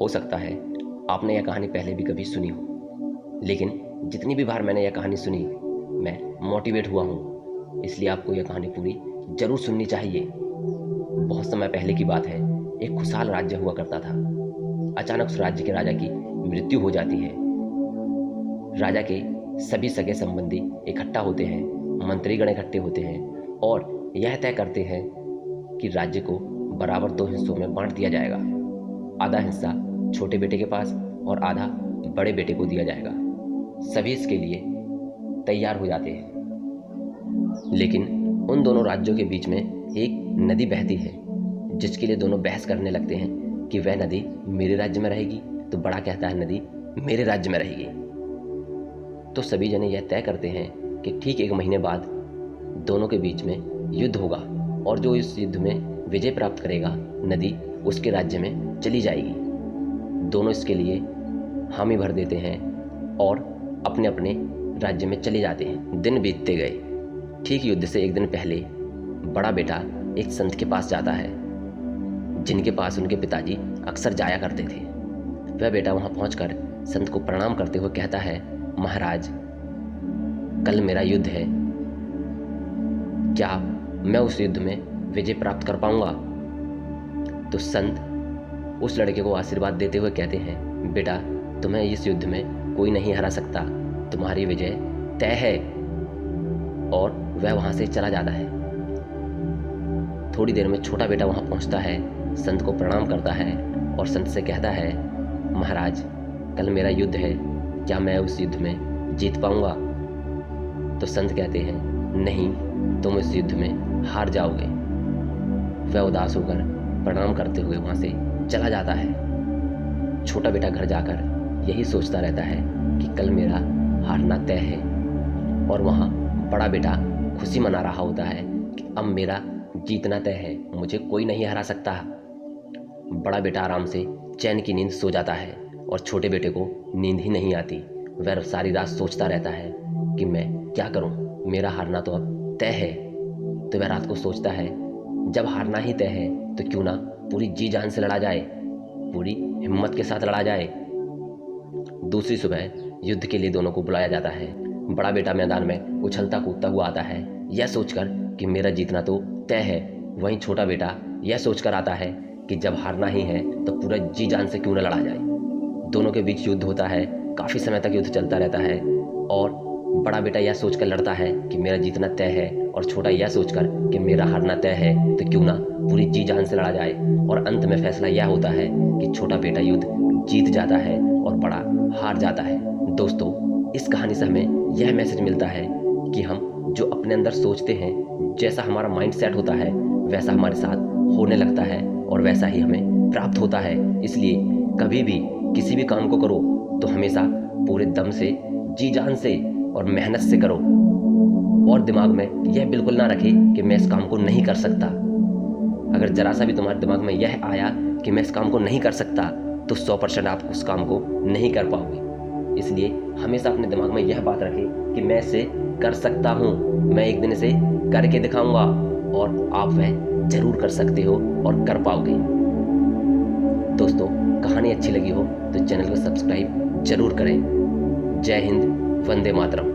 हो सकता है आपने यह कहानी पहले भी कभी सुनी हो, लेकिन जितनी भी बार मैंने यह कहानी सुनी मैं मोटिवेट हुआ हूँ। इसलिए आपको यह कहानी पूरी जरूर सुननी चाहिए। बहुत समय पहले की बात है। एक खुशहाल राज्य हुआ करता था। अचानक उस राज्य के राजा की मृत्यु हो जाती है। राजा के सभी सगे संबंधी इकट्ठा होते हैं, मंत्रीगण इकट्ठे होते हैं और यह तय करते हैं कि राज्य को बराबर 2 हिस्सों में बांट दिया जाएगा। आधा हिस्सा छोटे बेटे के पास और आधा बड़े बेटे को दिया जाएगा। सभी इसके लिए तैयार हो जाते हैं, लेकिन उन दोनों राज्यों के बीच में एक नदी बहती है, जिसके लिए दोनों बहस करने लगते हैं कि वह नदी मेरे राज्य में रहेगी, तो बड़ा कहता है नदी मेरे राज्य में रहेगी। तो सभी जने यह तय करते हैं कि ठीक 1 महीने बाद दोनों के बीच में युद्ध होगा और जो इस युद्ध में विजय प्राप्त करेगा नदी उसके राज्य में चली जाएगी। दोनों इसके लिए हामी भर देते हैं और अपने अपने राज्य में चले जाते हैं। दिन बीतते गए। ठीक युद्ध से 1 दिन पहले बड़ा बेटा एक संत के पास जाता है, जिनके पास उनके पिताजी अक्सर जाया करते थे। वह बेटा वहां पहुंचकर संत को प्रणाम करते हुए कहता है, महाराज, कल मेरा युद्ध है, क्या मैं उस युद्ध में विजय प्राप्त कर पाऊंगा? तो संत उस लड़के को आशीर्वाद देते हुए कहते हैं, बेटा, तुम्हें इस युद्ध में कोई नहीं हरा सकता, तुम्हारी विजय तय है। और वह वहां से चला जाता है। थोड़ी देर में छोटा बेटा वहां पहुंचता है, संत को प्रणाम करता है और संत से कहता है, महाराज, कल मेरा युद्ध है, क्या मैं उस युद्ध में जीत पाऊंगा? तो संत कहते हैं, नहीं, तुम इस युद्ध में हार जाओगे। वह उदास होकर प्रणाम करते हुए वहां से चला जाता है। छोटा बेटा घर जाकर यही सोचता रहता है कि कल मेरा हारना तय है, और वहां बड़ा बेटा खुशी मना रहा होता है कि अब मेरा जीतना तय है, मुझे कोई नहीं हरा सकता। बड़ा बेटा आराम से चैन की नींद सो जाता है और छोटे बेटे को नींद ही नहीं आती। वह सारी रात सोचता रहता है कि मैं क्या करूं, मेरा हारना तो अब तय है। तो वह रात को सोचता है, जब हारना ही तय है तो क्यों ना पूरी जी जान से लड़ा जाए, पूरी हिम्मत के साथ लड़ा जाए। दूसरी सुबह युद्ध के लिए दोनों को बुलाया जाता है। बड़ा बेटा मैदान में उछलता कूदता हुआ आता है, यह सोचकर कि मेरा जीतना तो तय है। वहीं छोटा बेटा यह सोचकर आता है कि जब हारना ही है तो पूरा जी जान से क्यों न लड़ा जाए। दोनों के बीच युद्ध होता है। काफ़ी समय तक युद्ध चलता रहता है और बड़ा बेटा यह सोचकर लड़ता है कि मेरा जीतना तय है, और छोटा यह सोचकर कि मेरा हारना तय है, तो क्यों ना पूरी जी जान से लड़ा जाए। और अंत में फैसला यह होता है कि छोटा बेटा युद्ध जीत जाता है और बड़ा हार जाता है। दोस्तों, इस कहानी से हमें यह मैसेज मिलता है कि हम जो अपने अंदर सोचते हैं, जैसा हमारा माइंड सेट होता है, वैसा हमारे साथ होने लगता है और वैसा ही हमें प्राप्त होता है। इसलिए कभी भी किसी भी काम को करो तो हमेशा पूरे दम से, जी जान से और मेहनत से करो, और दिमाग में यह बिल्कुल ना रखे कि मैं इस काम को नहीं कर सकता। अगर जरा सा भी तुम्हारे दिमाग में यह आया कि मैं इस काम को नहीं कर सकता, तो 100% आप उस काम को नहीं कर पाओगे। इसलिए हमेशा अपने दिमाग में यह बात रखें कि मैं इसे कर सकता हूँ, मैं एक दिन इसे करके दिखाऊंगा, और आप वह जरूर कर सकते हो और कर पाओगे। दोस्तों, कहानी अच्छी लगी हो तो चैनल को सब्सक्राइब जरूर करें। जय हिंद, वंदे मातरम।